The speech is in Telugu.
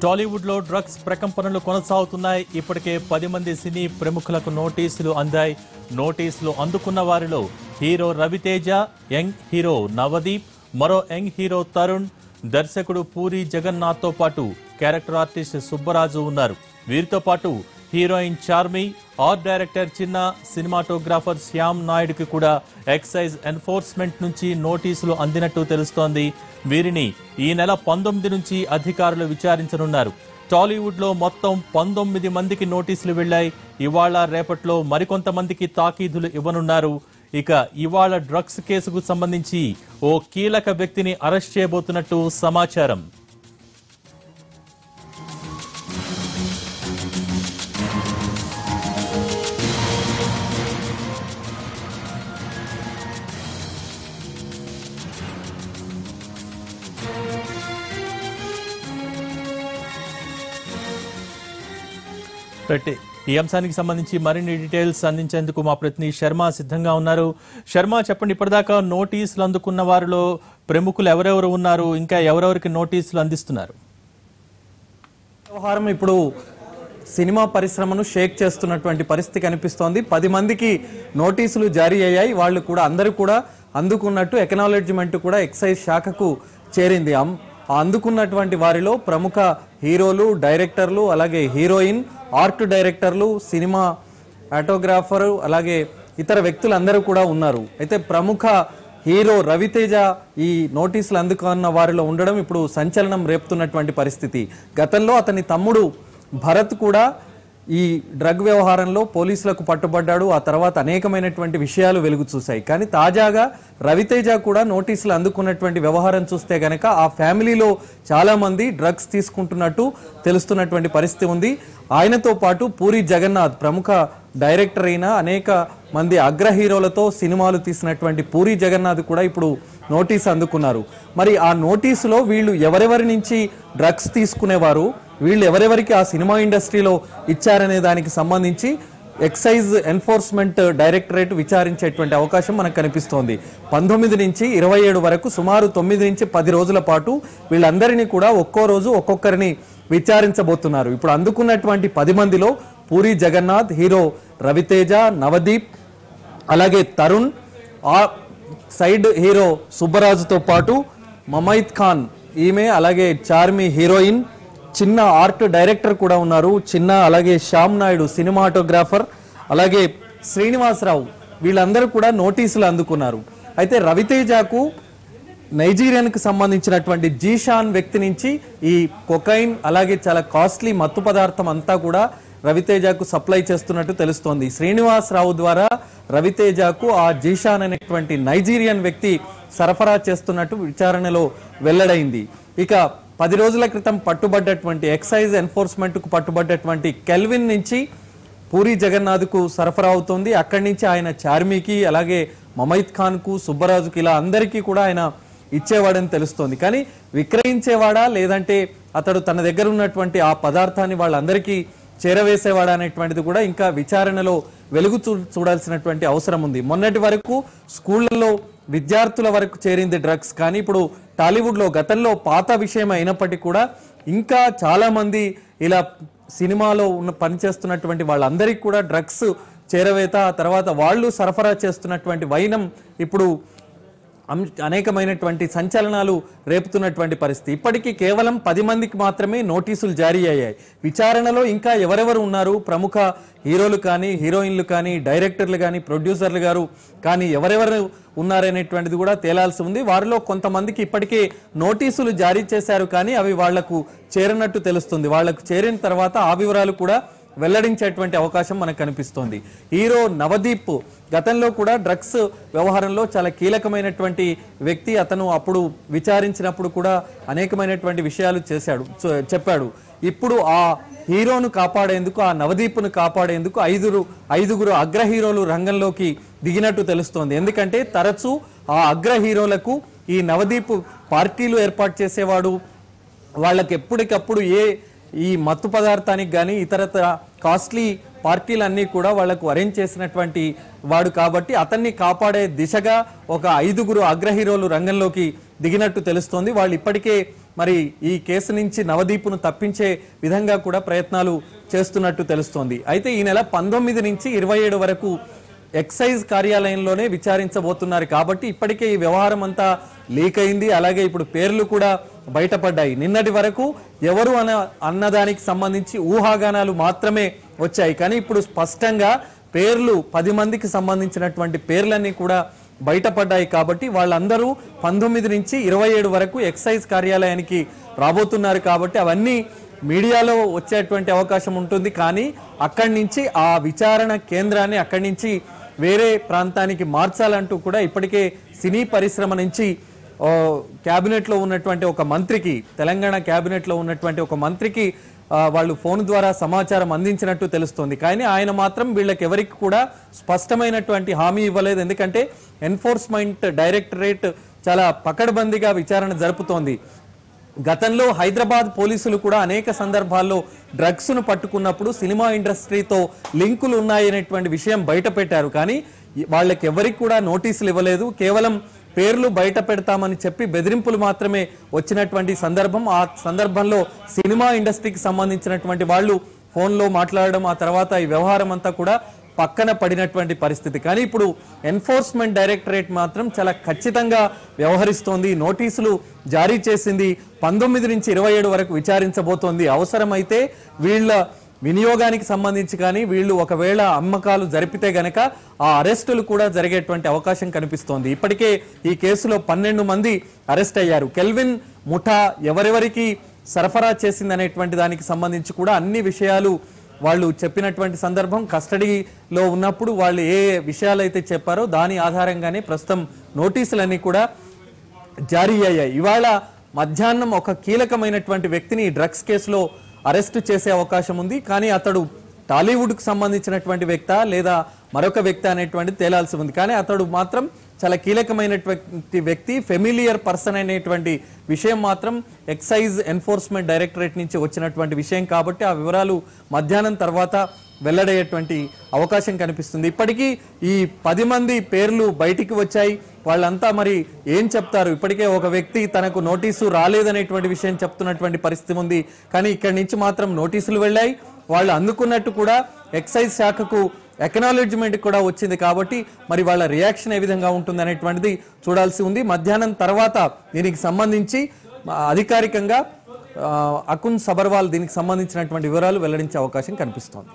టాలీవుడ్ లో డ్రగ్స్ ప్రకంపనలు కొనసాగుతున్నాయి. ఇప్పటికే 10 మంది సినీ ప్రముఖులకు నోటీసులు అందాయి. నోటీసులు అందుకున్న వారిలో hero Ravi Teja, young hero Navdeep, మరో యంగ్ హీరో తరుణ్, దర్శకుడు పూరి జగన్నాథ్ తో పాటు క్యారెక్టర్ ఆర్టిస్ట్ సుబ్బరాజు ఉన్నారు. వీరితో పాటు హీరోయిన్ చార్మి, ఆర్ట్ డైరెక్టర్ చిన్న, సినిమాటోగ్రాఫర్ శ్యామ్ నాయుడుకి కూడా ఎక్సైజ్ ఎన్ఫోర్స్మెంట్ నుంచి నోటీసులు అందినట్టు తెలుస్తోంది. వీరిని ఈ నెల 19 నుంచి అధికారులు విచారించనున్నారు. టాలీవుడ్ లో మొత్తం 19 మందికి నోటీసులు వెళ్లాయి. ఇవాళ రేపట్లో మరికొంతమందికి తాకీదులు ఇవ్వనున్నారు. ఇక ఇవాళ డ్రగ్స్ కేసుకు సంబంధించి ఓ కీలక వ్యక్తిని అరెస్ట్ చేయబోతున్నట్టు సమాచారం. ఈ అంశానికి సంబంధించి మరిన్ని డీటెయిల్స్ అందించేందుకు మా ప్రతినిధి శర్మ సిద్ధంగా ఉన్నారు. శర్మ, చెప్పండి, ఇప్పటిదాకా నోటీసులు అందుకున్న వారిలో ప్రముఖులు ఎవరెవరు ఉన్నారు, ఇంకా ఎవరెవరికి నోటీసులు అందిస్తున్నారు? వ్యవహారం ఇప్పుడు సినిమా పరిశ్రమను షేక్ చేస్తున్నటువంటి పరిస్థితి కనిపిస్తోంది. 10 మందికి నోటీసులు జారీ అయ్యాయి. వాళ్ళు కూడా అందరూ కూడా అందుకున్నట్టు ఎక్నాలెడ్జ్మెంట్ కూడా ఎక్సైజ్ శాఖకు చేరింది. అందుకున్నటువంటి వారిలో ప్రముఖ హీరోలు, డైరెక్టర్లు, అలాగే హీరోయిన్, ఆర్ట్ డైరెక్టర్లు, సినిమా ఆటోగ్రాఫరు, అలాగే ఇతర వ్యక్తులు అందరూ కూడా ఉన్నారు. అయితే ప్రముఖ హీరో రవితేజ ఈ నోటీసులు అందుకున్న వారిలో ఉండడం ఇప్పుడు సంచలనం రేపుతున్నటువంటి పరిస్థితి. గతంలో అతని తమ్ముడు భరత్ కూడా ఈ డ్రగ్ వ్యవహారంలో పోలీసులకు పట్టుబడ్డాడు. ఆ తర్వాత అనేకమైనటువంటి విషయాలు వెలుగు చూశాయి. కానీ తాజాగా రవితేజ కూడా నోటీసులు అందుకున్నటువంటి వ్యవహారం చూస్తే గనక ఆ ఫ్యామిలీలో చాలా మంది డ్రగ్స్ తీసుకుంటున్నట్టు తెలుస్తున్నటువంటి పరిస్థితి ఉంది. ఆయనతో పాటు పూరి జగన్నాథ్, ప్రముఖ డైరెక్టర్ అయిన అనేక మంది అగ్ర హీరోలతో సినిమాలు తీసినటువంటి పూరి జగన్నాథ్ కూడా ఇప్పుడు నోటీసు అందుకున్నారు. మరి ఆ నోటీసులో వీళ్ళు ఎవరెవరి నుంచి డ్రగ్స్ తీసుకునేవారు, వీళ్ళు ఎవరెవరికి ఆ సినిమా ఇండస్ట్రీలో ఇచ్చారనే దానికి సంబంధించి ఎక్సైజ్ ఎన్ఫోర్స్మెంట్ డైరెక్టరేట్ విచారించేటువంటి అవకాశం మనకు కనిపిస్తోంది. 19 నుంచి 27 వరకు సుమారు 9 నుంచి 10 రోజుల పాటు వీళ్ళందరినీ కూడా ఒక్కో రోజు ఒక్కొక్కరిని విచారించబోతున్నారు. ఇప్పుడు అందుకున్నటువంటి 10 మందిలో పూరి జగన్నాథ్, హీరో రవితేజ, నవదీప్, అలాగే తరుణ్, ఆ సైడ్ హీరో సుబ్బరాజుతో పాటు మమైత్ ఖాన్ ఈమె, అలాగే చార్మి హీరోయిన్, చిన్న ఆర్ట్ డైరెక్టర్ కూడా ఉన్నారు. చిన్న, అలాగే శ్యామ్ నాయుడు సినిమాటోగ్రాఫర్, అలాగే శ్రీనివాసరావు, వీళ్ళందరూ కూడా నోటీసులు అందుకున్నారు. అయితే రవితేజకు నైజీరియాకు సంబంధించినటువంటి జీషాన్ వ్యక్తి నుంచి ఈ కొకైన్, అలాగే చాలా కాస్ట్లీ మత్తు పదార్థం అంతా కూడా రవితేజకు సప్లై చేస్తున్నట్టు తెలుస్తోంది. శ్రీనివాసరావు ద్వారా రవితేజకు ఆ జీషాన్ అనేటువంటి నైజీరియన్ వ్యక్తి సరఫరా చేస్తున్నట్టు విచారణలో వెల్లడైంది. ఇక 10 రోజుల క్రితం పట్టుబడ్డటువంటి ఎక్సైజ్ ఎన్ఫోర్స్మెంట్ కు పట్టుబడ్డటువంటి కెల్విన్ నుంచి పూరి జగన్నాథ్ కు సరఫరా అవుతోంది. అక్కడి నుంచి ఆయన చార్మికి, అలాగే మమైత్ ఖాన్ కు, సుబ్బరాజుకి, ఇలా అందరికీ కూడా ఆయన ఇచ్చేవాడని తెలుస్తోంది. కానీ విక్రయించేవాడా, లేదంటే అతడు తన దగ్గర ఉన్నటువంటి ఆ పదార్థాన్ని వాళ్ళందరికీ చేరవేసేవాడా అనేటువంటిది కూడా ఇంకా విచారణలో వెలుగు చూడాల్సినటువంటి అవసరం ఉంది. మొన్నటి వరకు స్కూళ్లలో విద్యార్థుల వరకు చేరింది డ్రగ్స్. కానీ ఇప్పుడు టాలీవుడ్ లో గతంలో పాత విషయం అయినప్పటికీ కూడా ఇంకా చాలా మంది ఇలా సినిమాలో పనిచేస్తున్నటువంటి వాళ్ళందరికీ కూడా డ్రగ్స్ చేరవేత, ఆ తర్వాత వాళ్ళు సరఫరా చేస్తున్నటువంటి వైనం ఇప్పుడు అనేకమైనటువంటి సంచలనాలు రేపుతున్నటువంటి పరిస్థితి. ఇప్పటికీ కేవలం 10 మందికి మాత్రమే నోటీసులు జారీ అయ్యాయి. విచారణలో ఇంకా ఎవరెవరు ఉన్నారు, ప్రముఖ హీరోలు కానీ, హీరోయిన్లు కానీ, డైరెక్టర్లు కానీ, ప్రొడ్యూసర్లు గారు కానీ ఎవరెవరు ఉన్నారనేటువంటిది కూడా తేలాల్సి ఉంది. వారిలో కొంతమందికి ఇప్పటికే నోటీసులు జారీ చేశారు, కానీ అవి వాళ్లకు చేరినట్టు తెలుస్తుంది. వాళ్లకు చేరిన తర్వాత ఆ వివరాలు కూడా వెల్లడించేటువంటి అవకాశం మనకు కనిపిస్తోంది. హీరో నవదీప్ గతంలో కూడా డ్రగ్స్ వ్యవహారంలో చాలా కీలకమైనటువంటి వ్యక్తి. అతను అప్పుడు విచారించినప్పుడు కూడా అనేకమైనటువంటి విషయాలు చెప్పాడు. ఇప్పుడు ఆ హీరోను కాపాడేందుకు, ఆ నవదీప్ను కాపాడేందుకు ఐదుగురు అగ్ర హీరోలు రంగంలోకి దిగినట్టు తెలుస్తోంది. ఎందుకంటే తరచూ ఆ అగ్ర హీరోలకు ఈ నవదీప్ పార్టీలు ఏర్పాటు చేసేవాడు. వాళ్ళకి ఎప్పటికప్పుడు ఈ మత్తు పదార్థానికి కానీ ఇతరత్ర కాస్ట్లీ పార్టీలన్నీ కూడా వాళ్లకు అరేంజ్ చేసినటువంటి వాడు కాబట్టి అతన్ని కాపాడే దిశగా ఒక 5గురు అగ్ర హీరోలు రంగంలోకి దిగినట్టు తెలుస్తోంది. వాళ్ళు ఇప్పటికే మరి ఈ కేసు నుంచి నవదీప్ను తప్పించే విధంగా కూడా ప్రయత్నాలు చేస్తున్నట్టు తెలుస్తోంది. అయితే ఈ నెల 19 నుంచి 27 వరకు ఎక్సైజ్ కార్యాలయంలోనే విచారించబోతున్నారు కాబట్టి ఇప్పటికే ఈ వ్యవహారం అంతా లీక్ అయింది. అలాగే ఇప్పుడు పేర్లు కూడా బయటపడ్డాయి. నిన్నటి వరకు ఎవరు అన్నదానికి సంబంధించి ఊహాగానాలు మాత్రమే వచ్చాయి. కానీ ఇప్పుడు స్పష్టంగా పేర్లు 10 మందికి సంబంధించినటువంటి పేర్లన్నీ కూడా బయటపడ్డాయి. కాబట్టి వాళ్ళందరూ 19 నుంచి 27 వరకు ఎక్సైజ్ కార్యాలయానికి రాబోతున్నారు. కాబట్టి అవన్నీ మీడియాలో వచ్చేటువంటి అవకాశం ఉంటుంది. కానీ అక్కడి నుంచి ఆ విచారణ కేంద్రాన్ని అక్కడి నుంచి వేరే ప్రాంతానికి మార్చాలంటూ కూడా ఇప్పటికే సినీ పరిశ్రమ నుంచి క్యాబినెట్లో ఉన్నటువంటి ఒక మంత్రికి, తెలంగాణ క్యాబినెట్లో ఉన్నటువంటి ఒక మంత్రికి వాళ్ళు ఫోన్ ద్వారా సమాచారం అందించినట్టు తెలుస్తోంది. కానీ ఆయన మాత్రం వీళ్ళకి ఎవరికి కూడా స్పష్టమైనటువంటి హామీ ఇవ్వలేదు. ఎందుకంటే ఎన్ఫోర్స్మెంట్ డైరెక్టరేట్ చాలా పకడ్బందీగా విచారణ జరుపుతోంది. గతంలో హైదరాబాద్ పోలీసులు కూడా అనేక సందర్భాల్లో డ్రగ్స్ను పట్టుకున్నప్పుడు సినిమా ఇండస్ట్రీతో లింకులు ఉన్నాయనేటువంటి విషయం బయట పెట్టారు. కానీ వాళ్ళకి ఎవరికి కూడా నోటీసులు ఇవ్వలేదు. కేవలం పేర్లు బయట పెడతామని చెప్పి బెదిరింపులు మాత్రమే వచ్చినటువంటి సందర్భం. ఆ సందర్భంలో సినిమా ఇండస్ట్రీకి సంబంధించినటువంటి వాళ్ళు ఫోన్లో మాట్లాడడం, ఆ తర్వాత ఈ వ్యవహారం అంతా కూడా పక్కన పడినటువంటి పరిస్థితి. కానీ ఇప్పుడు ఎన్ఫోర్స్మెంట్ డైరెక్టరేట్ మాత్రం చాలా ఖచ్చితంగా వ్యవహరిస్తోంది. నోటీసులు జారీ చేసింది. 19 నుంచి 27 వరకు విచారించబోతోంది. అవసరమైతే వీళ్ళ వినియోగానికి సంబంధించి కానీ వీళ్ళు ఒకవేళ అమ్మకాలు జరిపితే గనక ఆ అరెస్టులు కూడా జరిగేటువంటి అవకాశం కనిపిస్తోంది. ఇప్పటికే ఈ కేసులో 12 మంది అరెస్ట్ అయ్యారు. కెల్విన్ ముఠా ఎవరెవరికి సరఫరా చేసిందనేటువంటి దానికి సంబంధించి కూడా అన్ని విషయాలు వాళ్ళు చెప్పినటువంటి సందర్భం, కస్టడీలో ఉన్నప్పుడు వాళ్ళు ఏ విషయాలు అయితే చెప్పారో దాని ఆధారంగానే ప్రస్తుతం నోటీసులన్నీ కూడా జారీ అయ్యాయి. ఇవాళ మధ్యాహ్నం ఒక కీలకమైనటువంటి వ్యక్తిని డ్రగ్స్ కేసులో అరెస్టు చేసే అవకాశం ఉంది. కానీ అతడు టాలీవుడ్కు సంబంధించినటువంటి వ్యక్త లేదా మరొక వ్యక్తి అనేటువంటిది తేలాల్సి ఉంది. కానీ అతడు మాత్రం చాలా కీలకమైనటువంటి వ్యక్తి, ఫెమిలియర్ పర్సన్ అనేటువంటి విషయం మాత్రం ఎక్సైజ్ ఎన్ఫోర్స్మెంట్ డైరెక్టరేట్ నుంచి వచ్చినటువంటి విషయం కాబట్టి ఆ వివరాలు మధ్యాహ్నం తర్వాత వెల్లడయ్యేటువంటి అవకాశం కనిపిస్తుంది. ఇప్పటికీ ఈ 10 మంది పేర్లు బయటికి వచ్చాయి. వాళ్ళంతా మరి ఏం చెప్తారు? ఇప్పటికే ఒక వ్యక్తి తనకు నోటీసు రాలేదనేటువంటి విషయం చెప్తున్నటువంటి పరిస్థితి ఉంది. కానీ ఇక్కడి నుంచి మాత్రం నోటీసులు వెళ్ళాయి. వాళ్ళు అందుకున్నట్టు కూడా ఎక్సైజ్ శాఖకు ఎకనాలెడ్జ్మెంట్ కూడా వచ్చింది. కాబట్టి మరి వాళ్ళ రియాక్షన్ ఏ విధంగా ఉంటుంది అనేటువంటిది చూడాల్సి ఉంది. మధ్యాహ్నం తర్వాత దీనికి సంబంధించి అధికారికంగా అకున్ సబర్వాల్ దీనికి సంబంధించినటువంటి వివరాలు వెల్లడించే అవకాశం కనిపిస్తోంది.